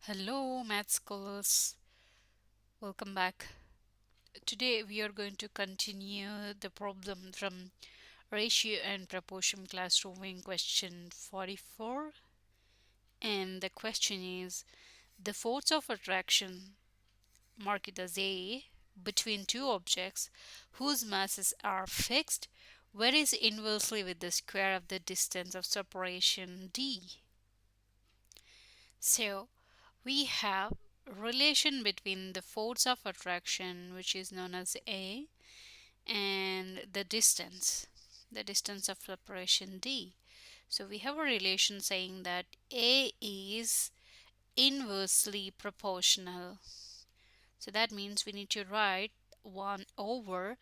Hello, math scholars. Welcome back. Today we are going to continue the problem from ratio and proportion classroom question 44. And the question is the force of attraction, mark it as A, between two objects whose masses are fixed varies inversely with the square of the distance of separation D. So we have relation between the force of attraction, which is known as A, and the distance of separation D. So we have a relation saying that A is inversely proportional. So that means we need to write 1 over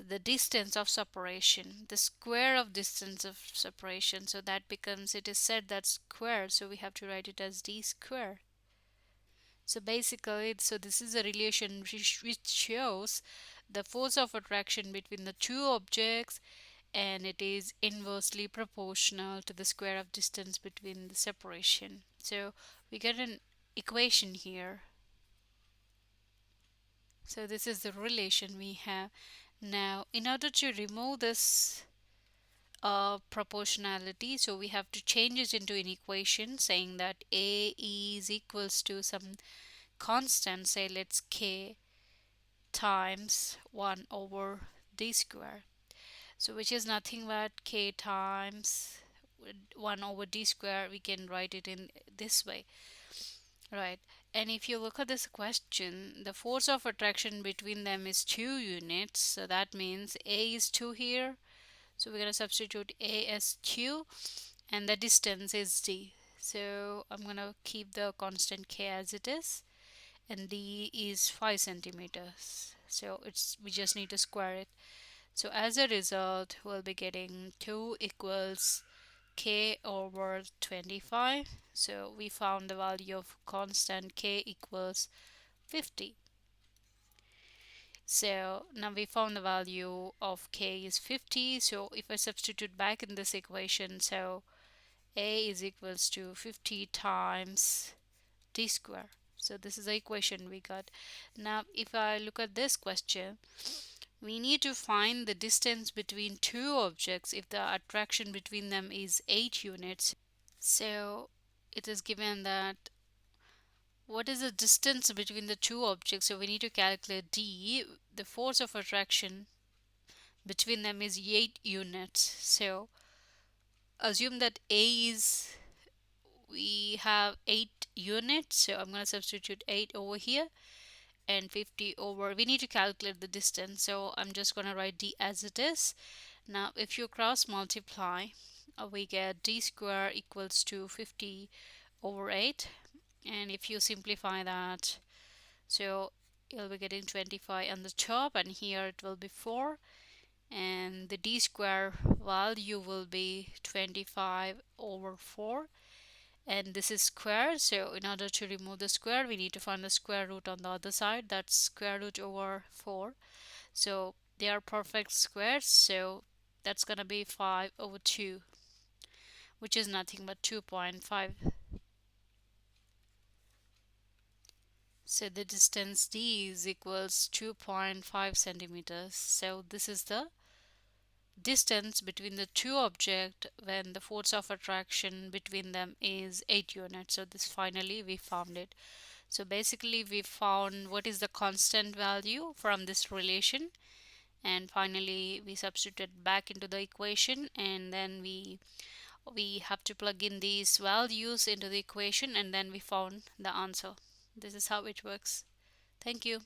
the distance of separation, the square of distance of separation. So that becomes, it is said that square, so we have to write it as D square. So basically, this is a relation which shows the force of attraction between the two objects, and it is inversely proportional to the square of distance between the separation. So we get an equation here. So this is the relation we have. Now, in order to remove this proportionality, so we have to change it into an equation saying that A is equals to some constant, say let's k, times 1 over d square. So which is nothing but k times 1 over d square. We can write it in this way, right? And if you look at this question, the force of attraction between them is 2 units. So that means A is 2 here. So we're going to substitute A as 2 and the distance is d. So I'm going to keep the constant k as it is, and d is 5 centimeters. So we just need to square it. So as a result, we'll be getting 2 equals k over 25. So we found the value of constant k equals 50. So now we found the value of k is 50. So if I substitute back in this equation, so a is equals to 50 times d square. So this is the equation we got. Now if I look at this question, we need to find the distance between two objects if the attraction between them is 8 units. So it is given that what is the distance between the two objects, so we need to calculate d. The force of attraction between them is 8 units. So assume that a is, we have 8 units, so I'm going to substitute 8 over here and 50 over, we need to calculate the distance, so I'm just going to write d as it is. Now if you cross multiply, we get d square equals to 50 over 8, and if you simplify that, so you'll be getting 25 on the top, and here it will be 4, and the d square value will be 25 over 4, and this is square, so in order to remove the square we need to find the square root on the other side. That's square root over 4, so they are perfect squares, so that's gonna be 5 over 2, which is nothing but 2.5. So the distance d is equals 2.5 centimeters. So this is the distance between the two objects when the force of attraction between them is 8 units. So this, finally we found it. So basically we found what is the constant value from this relation, and finally we substituted back into the equation, and then we have to plug in these values into the equation, and then we found the answer. This is how it works. Thank you.